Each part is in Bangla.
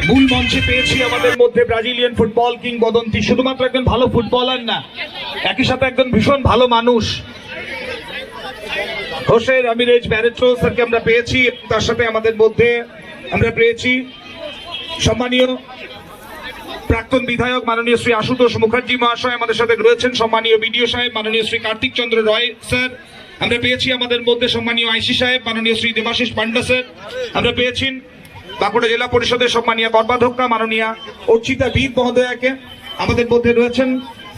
মূল মঞ্চে পেয়েছি আমাদের মধ্যে ব্রাজিলিয়ান ফুটবল কিংবদন্তি, শুধুমাত্র একজন ভালো ফুটবলার না, একই সাথে একজন ভীষণ ভালো মানুষ। হোসে রামিরেজ ব্যারেটো স্যারকে আমরা পেয়েছি, তার সাথে আমাদের মধ্যে আমরা পেয়েছি সম্মানীয় প্রাক্তন বিধায়ক মাননীয় শ্রী আশুতোষ মুখার্জি মহাশয় আমাদের সাথে রয়েছেন, সম্মানীয় বিডিও সাহেব মাননীয় শ্রী কার্তিক চন্দ্র রয় স্যার, আমরা পেয়েছি আমাদের মধ্যে সম্মানীয় আইসি সাহেব মাননীয় শ্রী দেবাশিস পান্ডা স্যার, আমরা পেয়েছি বাঁকুড়া জেলা পরিষদের সম্মানীয় কর্মাধ্যক্ষা মাননীয়া অর্চিতা বিদ মহোদয়াকে, আমাদের মধ্যে রয়েছেন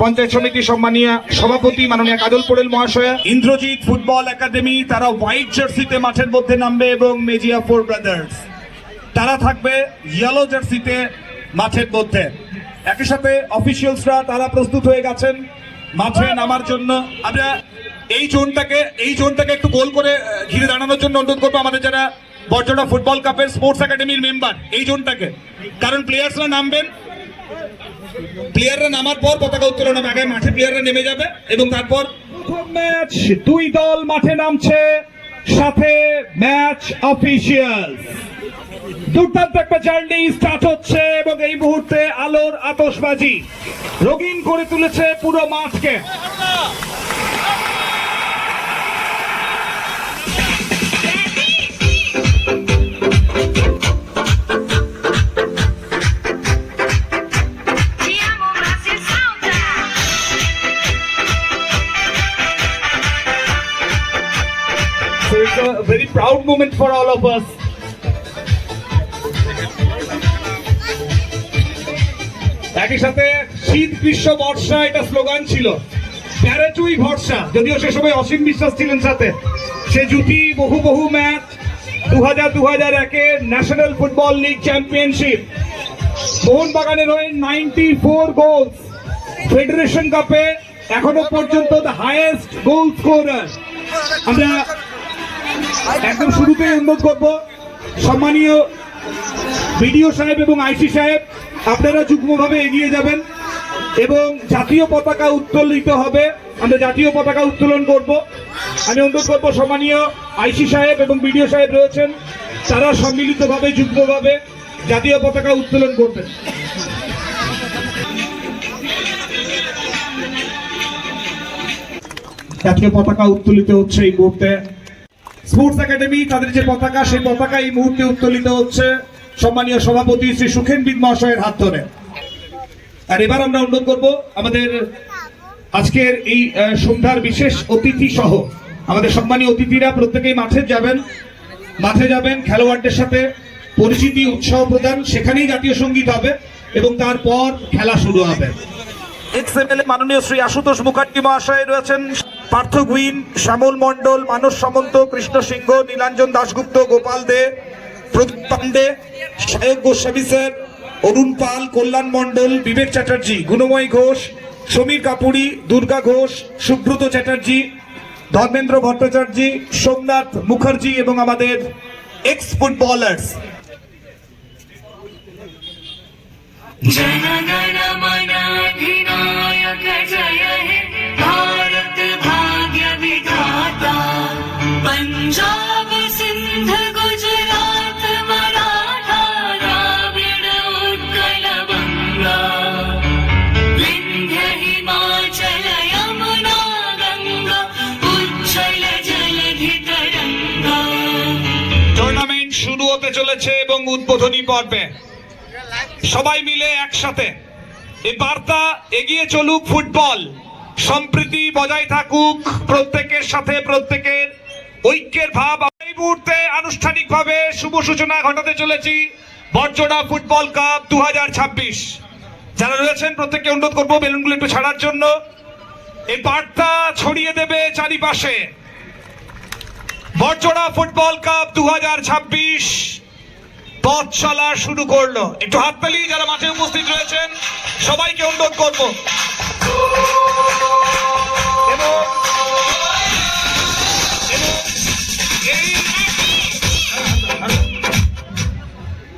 পঞ্চায়েত সমিতি সম্মানীয় সভাপতি মাননীয় কাজল পোড়েল মহাশয়া। ইন্দ্রজিৎ ফুটবল একাডেমি তারা হোয়াইট জার্সিতে মাঠের মধ্যে নামবে এবং মেজিয়া ফোর ব্রাদার্স তারা থাকবে ইয়েলো জার্সিতে মাঠের মধ্যে। একই সাথে অফিসিয়ালসরা তারা প্রস্তুত হয়ে গেছেন মাঠে নামার জন্য। আমরা এই জোনটাকে একটু গোল করে ঘিরে দাঁড়ানোর জন্য অনুরোধ করবো আমাদের যারা বর্জনা ফুটবল কাপের স্পোর্টস একাডেমির মেম্বার, এই জোনটাকে, কারণ প্লেয়ার্সরা নামবেন, প্লেয়াররা নামার পর পতাকা উত্তোলন হবে, আগে মাঠে প্লেয়াররা নেমে যাবে এবং তারপর ম্যাচ, দুই দল মাঠে নামছে, সাথে ম্যাচ অফিসিয়াল। দুর্দান্ত একটা জার্নি স্টার্ট হচ্ছে এবং এই মুহূর্তে আলোর আতশবাজি রঙিন করে তুলেছে পুরো মাঠকে। So it's a very proud moment for all of us. একই সাথে শীত গ্রীষ্ম বর্ষা এটা স্লোগান ছিল, ব্যারেটোই ভরসা, যদিও সে সময় অসীম বিশ্বাস ছিলেন সাথে। সে জুটি বহু match, 2000-2001 national football league championship, মোহনবাগানের হয়ে 94 গোলস, ফেডারেশন কাপে এখনো পর্যন্ত দ্য হাইয়েস্ট গোল স্কোরার। আমরা একদম শুরুতে অনুরোধ করব সম্মানীয় বিডিও সাহেব এবং আইসি সাহেব আপনারা যুগ্মভাবে এগিয়ে যাবেন এবং জাতীয় পতাকা উত্তোলিত হবে, আমরা জাতীয় পতাকা উত্তোলন করব। আমি অনুরোধ করব সম্মানীয় আইসি সাহেব এবং বিডিও সাহেব রয়েছেন, তারা সম্মিলিতভাবে যুগ্মভাবে জাতীয় পতাকা উত্তোলন করবেন। জাতীয় পতাকা উত্তোলিত হচ্ছে এই মুহূর্তে। স্পোর্টস একাডেমি তাদের যে পতাকা, সেই পতাকা এই মুহূর্তে উত্তোলিত হচ্ছে সম্মানীয় সভাপতি শ্রী সুখেনবিদ মহাশয়ের হাত ধরে। আর এবার আমরা অনুরোধ করব আমাদের আজকের এই সন্ধ্যার বিশেষ অতিথি সহ আমাদের সম্মানীয় অতিথিরা প্রত্যেকেই মাঠে যাবেন খেলোয়াড়দের সাথে পরিচিতি, উৎসাহ প্রদান, সেখানেই জাতীয় সঙ্গীত হবে এবং তারপর খেলা শুরু হবে। এক্সএমএলএ মাননীয় শ্রী আশুতোষ মুখার্জি মহাশয় রয়েছেন, পার্থ গুইন, শ্যামল মন্ডল, মানস সামন্ত, কৃষ্ণ সিংহ, নীলাঞ্জন দাশগুপ্ত, গোপাল দে, প্রদীপ পান্ডে, সায়ক গোস্বামী স্যার, অরুণ পাল, কল্যাণ মন্ডল, বিবেক চ্যাটার্জি, গুণময় ঘোষ, সমীর কাপুরি, দুর্গা ঘোষ, সুব্রত চ্যাটার্জি, ধর্মেন্দ্র ভট্টাচার্য, সোমনাথ মুখার্জি এবং আমাদের এক্স ফুটবলার্স। जनगण मन अधिनायक जय हे भारत भाग्य विधाता, पंजाब सिंध गुजरात मराठा द्राविड़ उत्कल बंगा, विंध्य हिमाचल यमुना गंगा, उच्छल जलधि तरंगा। টুর্নামেন্ট শুরু হতে চলেছে এবং উদ্বোধনী পর্বে সবাই মিলে একসাথে এই বার্তা, এগিয়ে চলুক ফুটবল, সম্প্রীতি বজায় থাকুক, প্রত্যেকের সাথে প্রত্যেকের ঐক্যের ভাব। এই মুহূর্তে আনুষ্ঠানিকভাবে শুভ সূচনা ঘটাতে চলেছি বর্জনা ফুটবল কাপ 2026। যারা রয়েছেন প্রত্যেককে অনুরোধ করবো বেলুনগুলো একটু ছাড়ার জন্য। এই বার্তা ছড়িয়ে দেবে চারিপাশে, বর্জনা ফুটবল কাপ 2026 পথ চলা শুরু করলো। একটু হাততালি যারা মাঠে উপস্থিত রয়েছেন সবাইকে অনুরোধ করবো।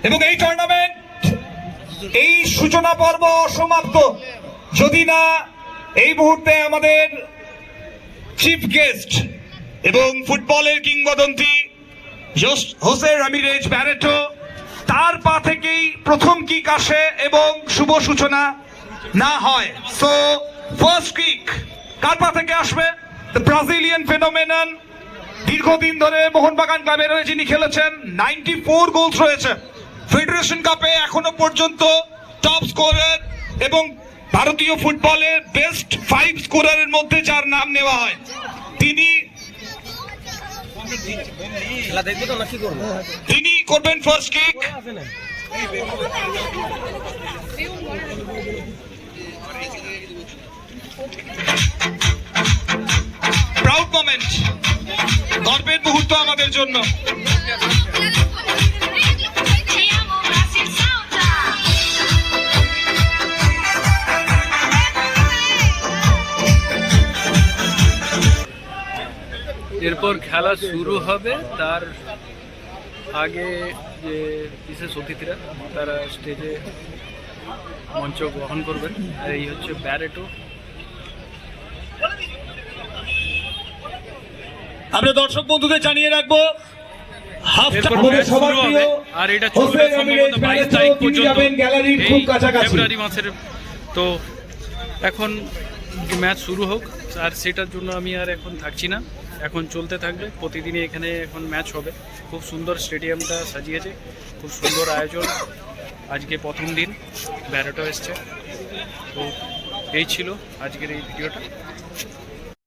এবং এই টুর্নামেন্ট, এই সূচনা পর্ব অসমাপ্ত যদি না এই মুহূর্তে আমাদের চিফ গেস্ট এবং ফুটবলের কিংবদন্তি হোসে রামিরেজ ব্যারেটো তার পা থেকেই প্রথম কিক আসে এবং শুভ সূচনা না হয়। সো ফার্স্ট কিক কার পা থেকে আসবে? দ্য ব্রাজিলিয়ান ফেনোমেনন, দীর্ঘদিন ধরে মোহনবাগান ক্লাবের হয়ে যিনি খেলেছেন, 94 গোলস রয়েছে ফেডারেশন কাপে এখনো পর্যন্ত, টপ স্কোরার এবং ভারতীয় ফুটবলের বেস্ট 5 স্কোরারের মধ্যে যার নাম নেওয়া হয়, তিনি করবেন ফার্স্ট কিক। প্রাউড মোমেন্ট, গর্বের মুহূর্ত আমাদের জন্য। এরপর খেলা শুরু হবে, তার আগে যে বিশেষ অতিথিরা তারা স্টেজে মঞ্চ গ্রহণ করবেন। আর এই হচ্ছে ব্যারেটো। আমরা দর্শক বন্ধুদের জানিয়ে রাখবো এরপর ম্যাচ শুরু হবে, আর এটা চলবে সম্ভবত 22 তারিখ পর্যন্ত, এই ফেব্রুয়ারি মাসের। তো এখন ম্যাচ শুরু হোক, আর সেটার জন্য আমি আর এখন থাকছি না, এখন চলতে থাকবে। প্রতিদিনই এখানে এখন ম্যাচ হবে। খুব সুন্দর স্টেডিয়ামটা সাজিয়েছে, খুব সুন্দর আয়োজন। আজকে প্রথম দিন ব্যারেটো এসছে। তো এই ছিল আজকের এই ভিডিওটা।